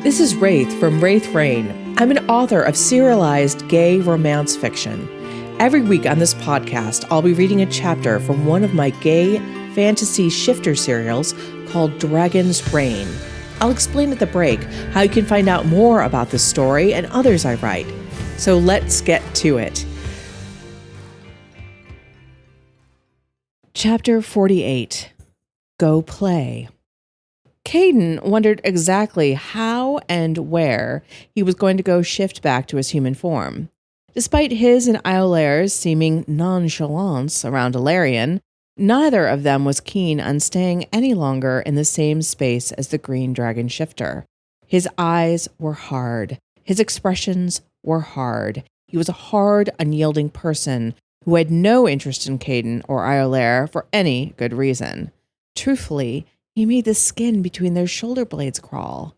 This is Wraith from Wraith Rain. I'm an author of serialized gay romance fiction. Every week on this podcast, I'll be reading a chapter from one of my gay fantasy shifter serials called Dragon's Reign. I'll explain at the break how you can find out more about this story and others I write. So let's get to it. Chapter 48. Go Play. Caden wondered exactly how and where he was going to go shift back to his human form. Despite his and Iolaire's seeming nonchalance around Valerian, neither of them was keen on staying any longer in the same space as the green dragon shifter. His eyes were hard. His expressions were hard. He was a hard, unyielding person who had no interest in Caden or Iolaire for any good reason. Truthfully, he made the skin between their shoulder blades crawl.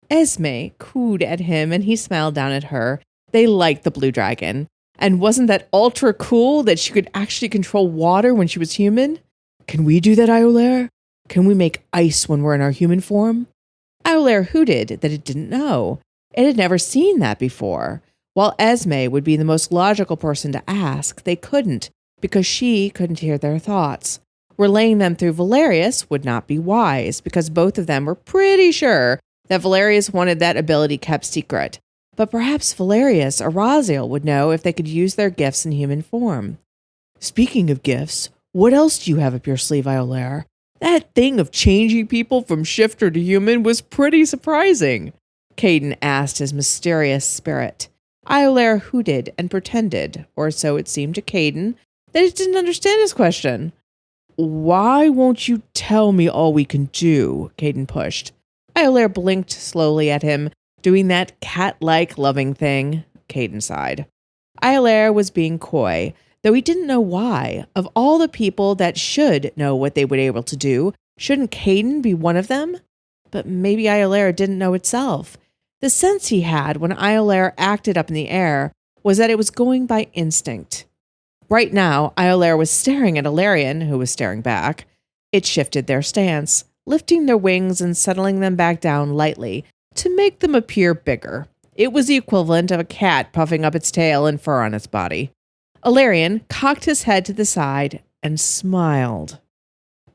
Esme cooed at him and he smiled down at her. They liked the blue dragon. And wasn't that ultra cool that she could actually control water when she was human? Can we do that, Iolaire? Can we make ice when we're in our human form? Iolaire hooted that it didn't know. It had never seen that before. While Esme would be the most logical person to ask, they couldn't, because she couldn't hear their thoughts. Relaying them through Valerius would not be wise, because both of them were pretty sure that Valerius wanted that ability kept secret. But perhaps Valerius or Raziel would know if they could use their gifts in human form. Speaking of gifts, what else do you have up your sleeve, Iolaire? That thing of changing people from shifter to human was pretty surprising, Caden asked his mysterious spirit. Iolaire hooted and pretended, or so it seemed to Caden, that he didn't understand his question. Why won't you tell me all we can do? Caden pushed. Iolaire blinked slowly at him, doing that cat-like loving thing. Caden sighed. Iolaire was being coy, though he didn't know why. Of all the people that should know what they would be able to do, shouldn't Caden be one of them? But maybe Iolaire didn't know itself. The sense he had when Iolaire acted up in the air was that it was going by instinct. Right now, Iolaire was staring at Valerian, who was staring back. It shifted their stance, lifting their wings and settling them back down lightly to make them appear bigger. It was the equivalent of a cat puffing up its tail and fur on its body. Valerian cocked his head to the side and smiled.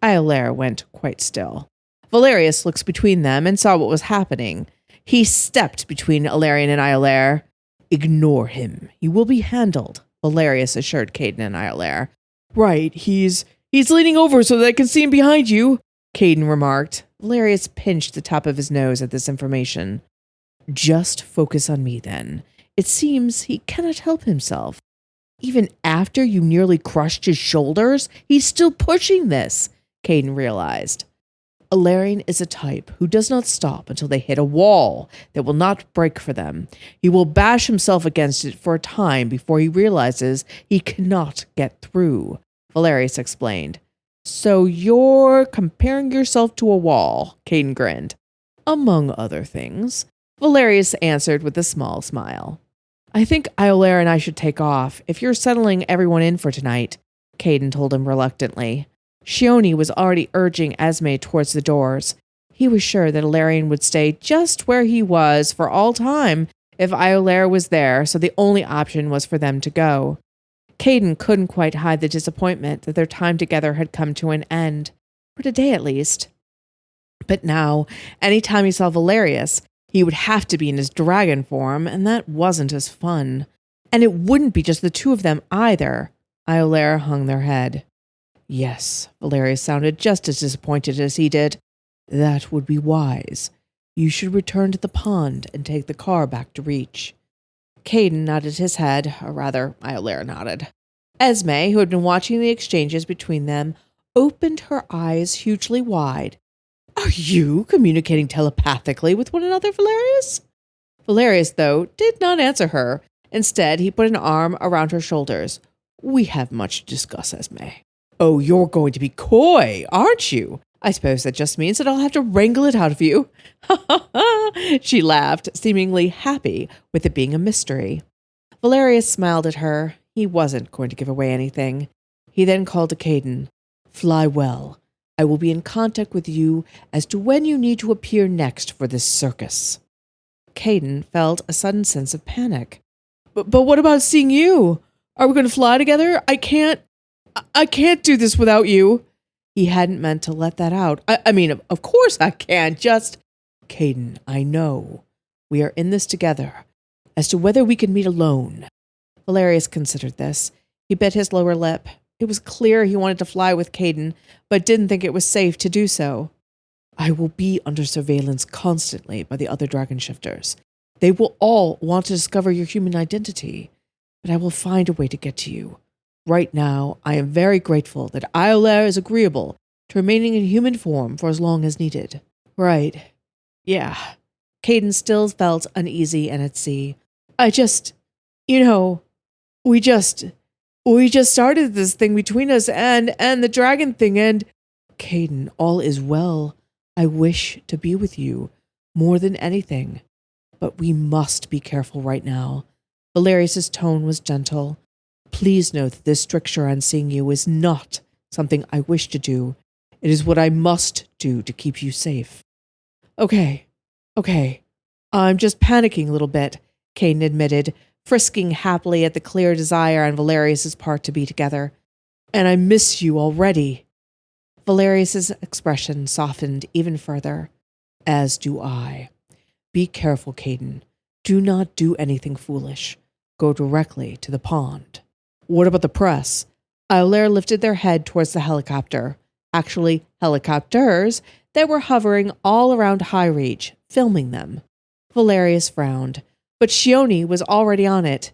Iolaire went quite still. Valerius looked between them and saw what was happening. He stepped between Valerian and Iolaire. Ignore him. He will be handled, Valerius assured Caden and Iolaire. Right, he's leaning over so that I can see him behind you, Caden remarked. Valerius pinched the top of his nose at this information. Just focus on me, then. It seems he cannot help himself. Even after you nearly crushed his shoulders, he's still pushing this, Caden realized. Valerian is a type who does not stop until they hit a wall that will not break for them. He will bash himself against it for a time before he realizes he cannot get through, Valerius explained. So you're comparing yourself to a wall, Caden grinned. Among other things, Valerius answered with a small smile. I think Iolaire and I should take off if you're settling everyone in for tonight, Caden told him reluctantly. Shioni was already urging Esme towards the doors. He was sure that Valerian would stay just where he was for all time if Iolaire was there, so the only option was for them to go. Caden couldn't quite hide the disappointment that their time together had come to an end, for today at least. But now, any time he saw Valerius, he would have to be in his dragon form, and that wasn't as fun. And it wouldn't be just the two of them either. Iolaire hung their head. Yes, Valerius sounded just as disappointed as he did. That would be wise. You should return to the pond and take the car back to Reach. Caden nodded his head, or rather, Iolaire nodded. Esme, who had been watching the exchanges between them, opened her eyes hugely wide. Are you communicating telepathically with one another, Valerius? Valerius, though, did not answer her. Instead, he put an arm around her shoulders. We have much to discuss, Esme. Oh, you're going to be coy, aren't you? I suppose that just means that I'll have to wrangle it out of you. Ha ha ha! She laughed, seemingly happy with it being a mystery. Valerius smiled at her. He wasn't going to give away anything. He then called to Caden. Fly well. I will be in contact with you as to when you need to appear next for this circus. Caden felt a sudden sense of panic. But what about seeing you? Are we going to fly together? I can't do this without you. He hadn't meant to let that out. I mean, of course I can. Just, Caden, I know. We are in this together. As to whether we can meet alone. Valerius considered this. He bit his lower lip. It was clear he wanted to fly with Caden, but didn't think it was safe to do so. I will be under surveillance constantly by the other dragon shifters. They will all want to discover your human identity, but I will find a way to get to you. Right now, I am very grateful that Iolaire is agreeable to remaining in human form for as long as needed. Right. Yeah. Caden still felt uneasy and at sea. We just started this thing between us and the dragon thing and... Caden, all is well. I wish to be with you more than anything. But we must be careful right now. Valerius's tone was gentle. Please know that this stricture on seeing you is not something I wish to do. It is what I must do to keep you safe. Okay. I'm just panicking a little bit, Caden admitted, frisking happily at the clear desire on Valerius's part to be together. And I miss you already. Valerius's expression softened even further. As do I. Be careful, Caden. Do not do anything foolish. Go directly to the pond. What about the press? Iolaire lifted their head towards the helicopter. Actually, helicopters that were hovering all around High Reach, filming them. Valerius frowned, but Shioni was already on it.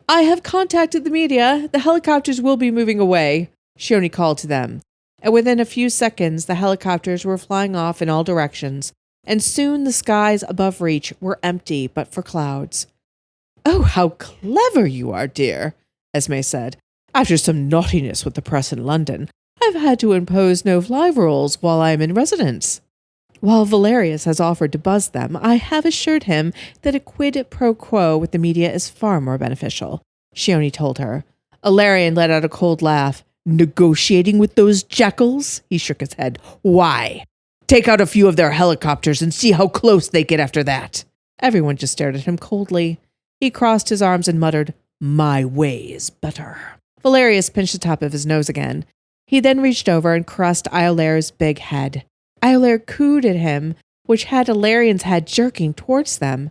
I have contacted the media. The helicopters will be moving away, Shioni called to them. And within a few seconds, the helicopters were flying off in all directions, and soon the skies above Reach were empty but for clouds. Oh, how clever you are, dear, Esme said. After some naughtiness with the press in London, I've had to impose no-fly rules while I'm in residence. While Valerius has offered to buzz them, I have assured him that a quid pro quo with the media is far more beneficial, Shioni told her. Ilarion let out a cold laugh. Negotiating with those jackals? He shook his head. Why? Take out a few of their helicopters and see how close they get after that. Everyone just stared at him coldly. He crossed his arms and muttered, My way is better. Valerius pinched the top of his nose again. He then reached over and caressed Iolaire's big head. Iolaire cooed at him, which had Ilarion's head jerking towards them.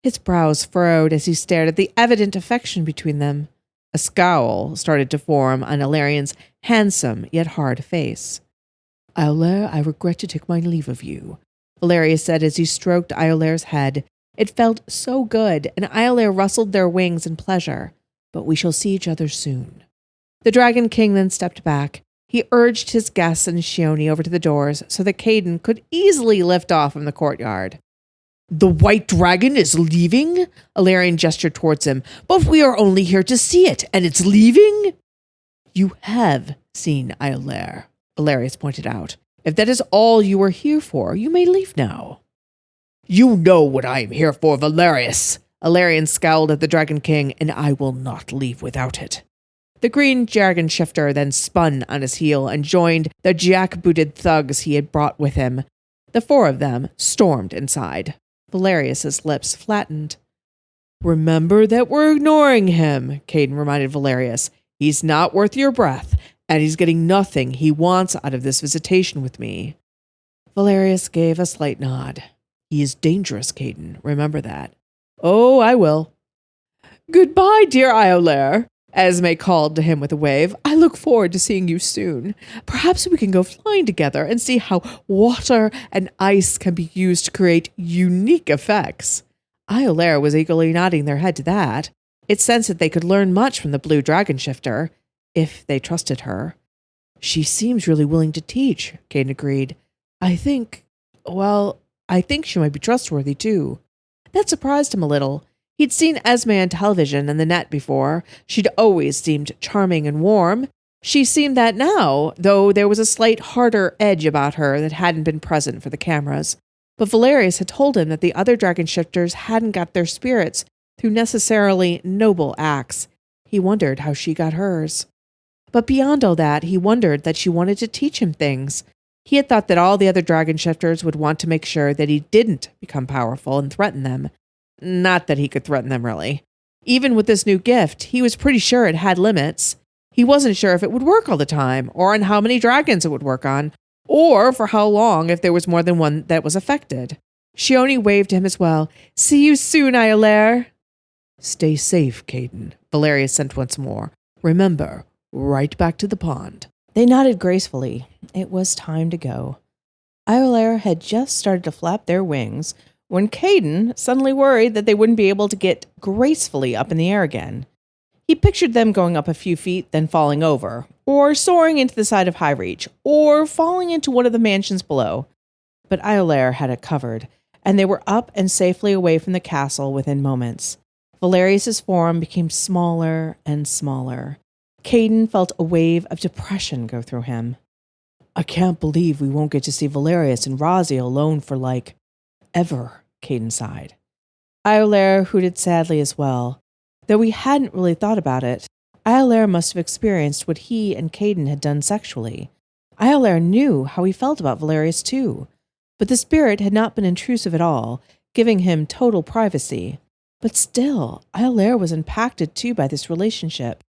His brows furrowed as he stared at the evident affection between them. A scowl started to form on Ilarion's handsome yet hard face. Iolaire, I regret to take my leave of you, Valerius said as he stroked Iolaire's head. It felt so good, and Iolaire rustled their wings in pleasure. But we shall see each other soon. The Dragon King then stepped back. He urged his guests and Shioni over to the doors so that Caden could easily lift off from the courtyard. The White Dragon is leaving? Ilarion gestured towards him. But we are only here to see it, and it's leaving? You have seen Iolaire, Valerius pointed out. If that is all you are here for, you may leave now. You know what I am here for, Valerius. Ilarion scowled at the Dragon King, and I will not leave without it. The green dragon shifter then spun on his heel and joined the jackbooted thugs he had brought with him. The four of them stormed inside. Valerius's lips flattened. Remember that we're ignoring him, Caden reminded Valerius. He's not worth your breath, and he's getting nothing he wants out of this visitation with me. Valerius gave a slight nod. He is dangerous, Caden. Remember that. Oh, I will. Goodbye, dear Iolaire, Esme called to him with a wave. I look forward to seeing you soon. Perhaps we can go flying together and see how water and ice can be used to create unique effects. Iolaire was eagerly nodding their head to that. It sensed that they could learn much from the blue dragon shifter, if they trusted her. She seems really willing to teach, Caden agreed. I think she might be trustworthy too. That surprised him a little. He'd seen Esme on television and the net before. She'd always seemed charming and warm. She seemed that now, though there was a slight harder edge about her that hadn't been present for the cameras. But Valerius had told him that the other dragon shifters hadn't got their spirits through necessarily noble acts. He wondered how she got hers. But beyond all that, he wondered that she wanted to teach him things. He had thought that all the other dragon shifters would want to make sure that he didn't become powerful and threaten them. Not that he could threaten them, really. Even with this new gift, he was pretty sure it had limits. He wasn't sure if it would work all the time, or on how many dragons it would work on, or for how long if there was more than one that was affected. Shioni waved to him as well. See you soon, Iolaire. Stay safe, Caden, Valerius sent once more. Remember, right back to the pond. They nodded gracefully. It was time to go. Iolaire had just started to flap their wings when Caden suddenly worried that they wouldn't be able to get gracefully up in the air again. He pictured them going up a few feet, then falling over, or soaring into the side of High Reach, or falling into one of the mansions below. But Iolaire had it covered, and they were up and safely away from the castle within moments. Valerius's form became smaller and smaller. Caden felt a wave of depression go through him. I can't believe we won't get to see Valerius and Raziel alone for, ever, Caden sighed. Iolaire hooted sadly as well. Though he hadn't really thought about it, Iolaire must have experienced what he and Caden had done sexually. Iolaire knew how he felt about Valerius too, but the spirit had not been intrusive at all, giving him total privacy. But still, Iolaire was impacted too by this relationship,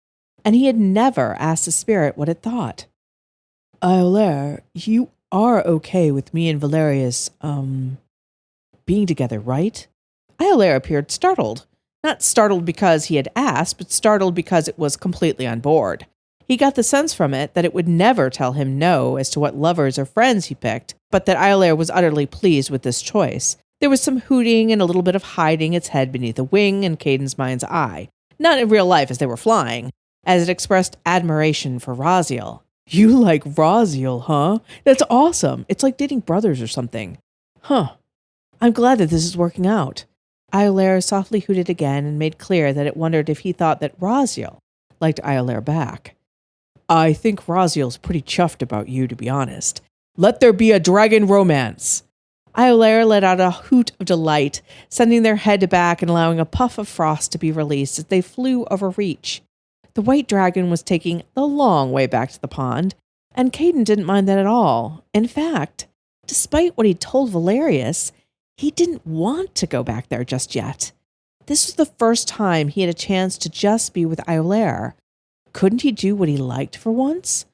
and he had never asked the spirit what it thought. Iolaire, you are okay with me and Valerius, being together, right? Iolaire appeared startled. Not startled because he had asked, but startled because it was completely on board. He got the sense from it that it would never tell him no as to what lovers or friends he picked, but that Iolaire was utterly pleased with this choice. There was some hooting and a little bit of hiding its head beneath a wing in Caden's mind's eye. Not in real life as they were flying, as it expressed admiration for Raziel. You like Raziel, huh? That's awesome. It's like dating brothers or something. Huh. I'm glad that this is working out. Iolaire softly hooted again and made clear that it wondered if he thought that Raziel liked Iolaire back. I think Raziel's pretty chuffed about you, to be honest. Let there be a dragon romance. Iolaire let out a hoot of delight, sending their head back and allowing a puff of frost to be released as they flew over Reach. The white dragon was taking the long way back to the pond, and Caden didn't mind that at all. In fact, despite what he told Valerius, he didn't want to go back there just yet. This was the first time he had a chance to just be with Iolaire. Couldn't he do what he liked for once?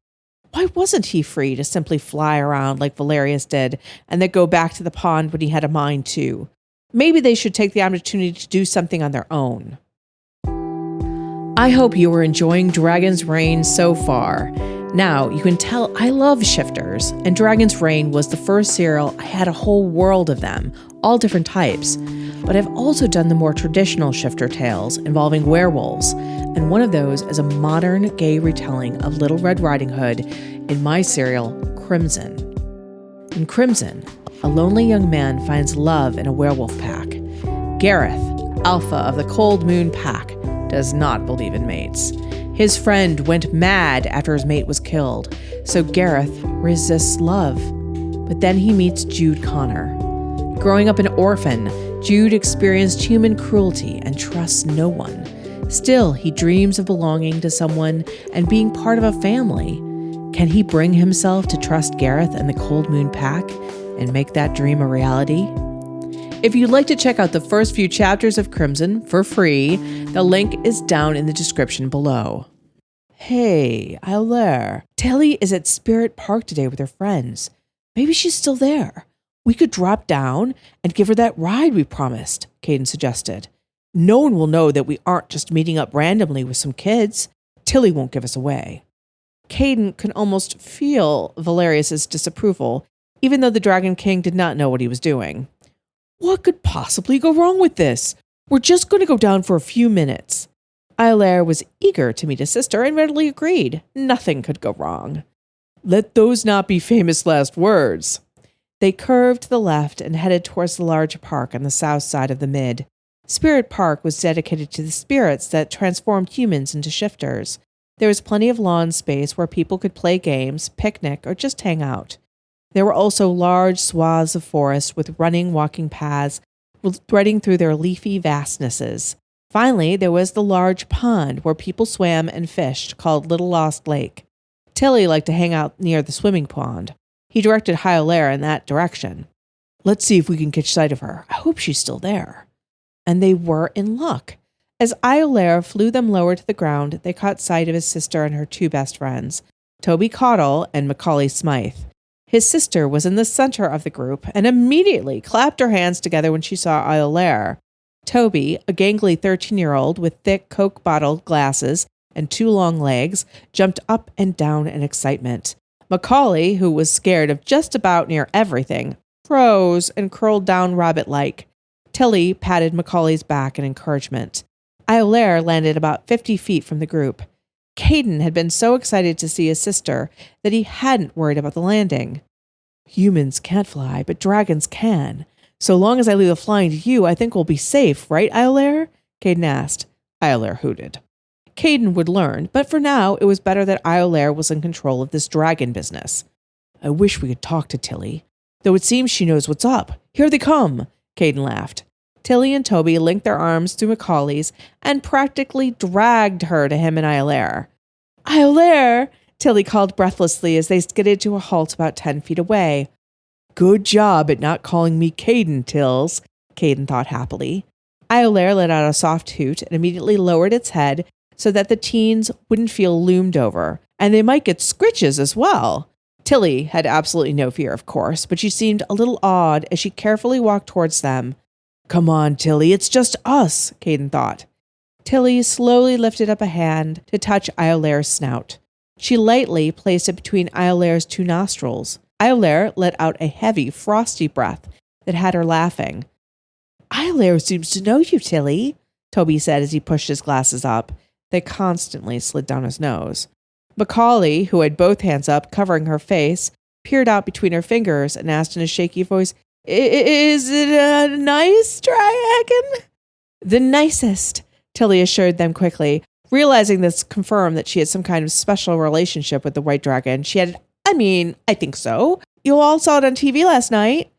Why wasn't he free to simply fly around like Valerius did and then go back to the pond when he had a mind to? Maybe they should take the opportunity to do something on their own. I hope you are enjoying Dragon's Reign so far. Now, you can tell I love shifters, and Dragon's Reign was the first serial I had a whole world of them, all different types. But I've also done the more traditional shifter tales involving werewolves, and one of those is a modern gay retelling of Little Red Riding Hood in my serial, Crimson. In Crimson, a lonely young man finds love in a werewolf pack. Gareth, alpha of the Cold Moon Pack, does not believe in mates. His friend went mad after his mate was killed, so Gareth resists love. But then he meets Jude Connor. Growing up an orphan, Jude experienced human cruelty and trusts no one. Still, he dreams of belonging to someone and being part of a family. Can he bring himself to trust Gareth and the Cold Moon Pack and make that dream a reality? If you'd like to check out the first few chapters of Crimson for free, the link is down in the description below. Hey, Iolaire. Tilly is at Spirit Park today with her friends. Maybe she's still there. We could drop down and give her that ride we promised, Caden suggested. No one will know that we aren't just meeting up randomly with some kids. Tilly won't give us away. Caden could almost feel Valerius's disapproval, even though the Dragon King did not know what he was doing. What could possibly go wrong with this? We're just going to go down for a few minutes. Iolaire was eager to meet his sister and readily agreed. Nothing could go wrong. Let those not be famous last words. They curved to the left and headed towards the large park on the south side of the mid. Spirit Park was dedicated to the spirits that transformed humans into shifters. There was plenty of lawn space where people could play games, picnic, or just hang out. There were also large swaths of forest with running, walking paths threading through their leafy vastnesses. Finally, there was the large pond where people swam and fished, called Little Lost Lake. Tilly liked to hang out near the swimming pond. He directed Iolaire in that direction. Let's see if we can catch sight of her. I hope she's still there. And they were in luck. As Iolaire flew them lower to the ground, they caught sight of his sister and her two best friends, Toby Caudle and Macaulay Smythe. His sister was in the center of the group and immediately clapped her hands together when she saw Iolaire. Toby, a gangly 13-year-old with thick Coke bottle glasses and two long legs, jumped up and down in excitement. Macaulay, who was scared of just about near everything, froze and curled down rabbit-like. Tilly patted Macaulay's back in encouragement. Iolaire landed about 50 feet from the group. Caden had been so excited to see his sister that he hadn't worried about the landing. Humans can't fly, but dragons can. So long as I leave the flying to you, I think we'll be safe, right, Iolaire? Caden asked. Iolaire hooted. Caden would learn, but for now, it was better that Iolaire was in control of this dragon business. I wish we could talk to Tilly, though it seems she knows what's up. Here they come, Caden laughed. Tilly and Toby linked their arms through Macaulay's and practically dragged her to him and Iolaire. Iolaire! Tilly called breathlessly as they skidded to a halt about 10 feet away. Good job at not calling me Caden, Tills, Caden thought happily. Iolaire let out a soft hoot and immediately lowered its head so that the teens wouldn't feel loomed over, and they might get scritches as well. Tilly had absolutely no fear, of course, but she seemed a little awed as she carefully walked towards them. Come on, Tilly, it's just us, Caden thought. Tilly slowly lifted up a hand to touch Iolaire's snout. She lightly placed it between Iolaire's two nostrils. Iolaire let out a heavy, frosty breath that had her laughing. Iolaire seems to know you, Tilly, Toby said as he pushed his glasses up. They constantly slid down his nose. Macaulay, who had both hands up, covering her face, peered out between her fingers and asked in a shaky voice, Is it a nice dragon? The nicest, Tilly assured them quickly. Realizing this confirmed that she had some kind of special relationship with the white dragon, she added, I think so. You all saw it on TV last night.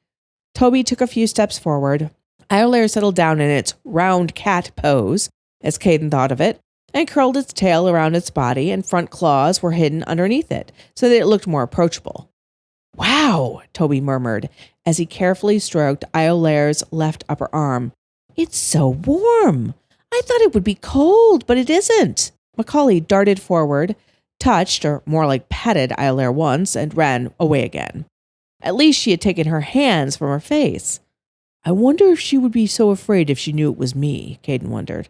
Toby took a few steps forward. Iolaire settled down in its round cat pose, as Caden thought of it, and curled its tail around its body, and front claws were hidden underneath it, so that it looked more approachable. Wow, Toby murmured, as he carefully stroked Iolaire's left upper arm. It's so warm. I thought it would be cold, but it isn't. Macaulay darted forward, touched, or more like petted Iolaire once, and ran away again. At least she had taken her hands from her face. I wonder if she would be so afraid if she knew it was me, Caden wondered.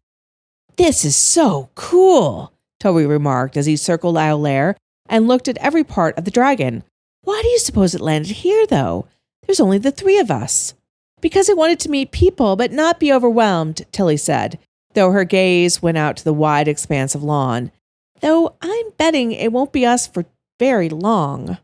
This is so cool, Toby remarked as he circled Iolaire and looked at every part of the dragon. Why do you suppose it landed here, though? There's only the three of us. Because it wanted to meet people, but not be overwhelmed, Tilly said, though her gaze went out to the wide expanse of lawn. Though I'm betting it won't be us for very long.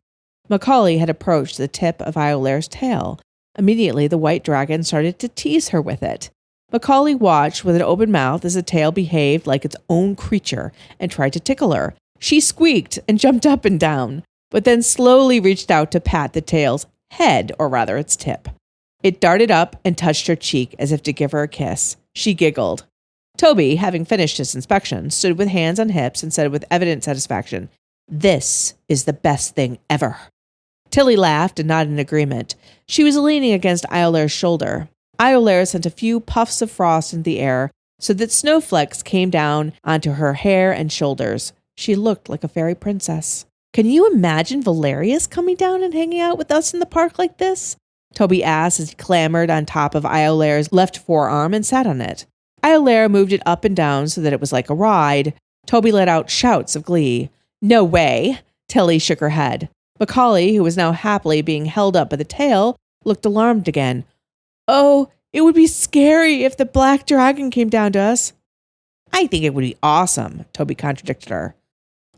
Macaulay had approached the tip of Iolaire's tail. Immediately, the white dragon started to tease her with it. Macaulay watched with an open mouth as the tail behaved like its own creature and tried to tickle her. She squeaked and jumped up and down, but then slowly reached out to pat the tail's head, or rather its tip. It darted up and touched her cheek as if to give her a kiss. She giggled. Toby, having finished his inspection, stood with hands on hips and said with evident satisfaction, This is the best thing ever. Tilly laughed and nodded in agreement. She was leaning against Iolaire's shoulder. Iolaire sent a few puffs of frost into the air so that snowflakes came down onto her hair and shoulders. She looked like a fairy princess. Can you imagine Valerius coming down and hanging out with us in the park like this? Toby asked as he clambered on top of Iolaire's left forearm and sat on it. Iolaire moved it up and down so that it was like a ride. Toby let out shouts of glee. No way. Tilly shook her head. Macaulay, who was now happily being held up by the tail, looked alarmed again. Oh, it would be scary if the black dragon came down to us. I think it would be awesome, Toby contradicted her.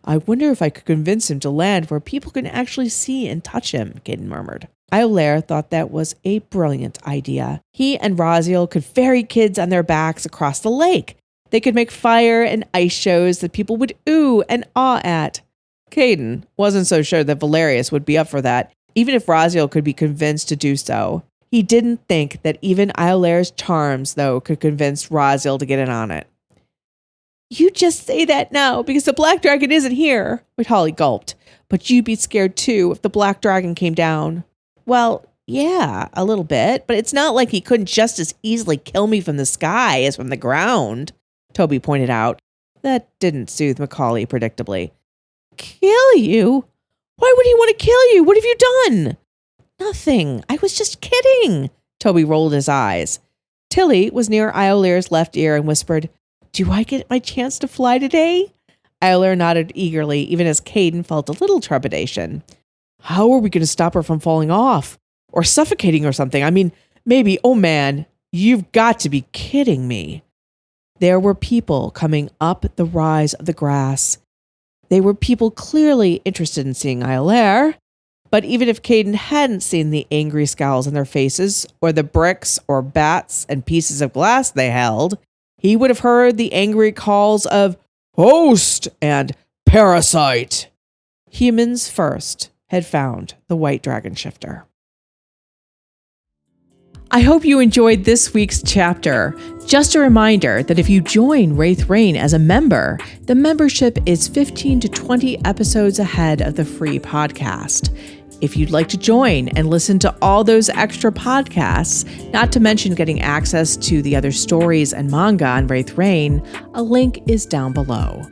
I wonder if I could convince him to land where people can actually see and touch him, Caden murmured. Iolaire thought that was a brilliant idea. He and Raziel could ferry kids on their backs across the lake. They could make fire and ice shows that people would ooh and ah at. Caden wasn't so sure that Valerius would be up for that, even if Raziel could be convinced to do so. He didn't think that even Iolaire's charms, though, could convince Raziel to get in on it. You just say that now because the black dragon isn't here, Macaulay gulped. but you'd be scared too if the black dragon came down. Well, yeah, a little bit, but it's not like he couldn't just as easily kill me from the sky as from the ground, Toby pointed out. That didn't soothe Macaulay predictably. Kill you? Why would he want to kill you? What have you done? Nothing. I was just kidding. Toby rolled his eyes. Tilly was near Iolaire's left ear and whispered, Do I get my chance to fly today? Iolaire nodded eagerly, even as Caden felt a little trepidation. How are we going to stop her from falling off? Or suffocating or something? I mean, maybe, oh man, you've got to be kidding me. There were people coming up the rise of the grass. They were people clearly interested in seeing Iolaire, but even if Caden hadn't seen the angry scowls on their faces, or the bricks or bats and pieces of glass they held, he would have heard the angry calls of host and parasite. Humans first had found the white dragon shifter. I hope you enjoyed this week's chapter. Just a reminder that if you join Wraith Rain as a member, the membership is 15 to 20 episodes ahead of the free podcast. If you'd like to join and listen to all those extra podcasts, not to mention getting access to the other stories and manga on Wraith Rain, a link is down below.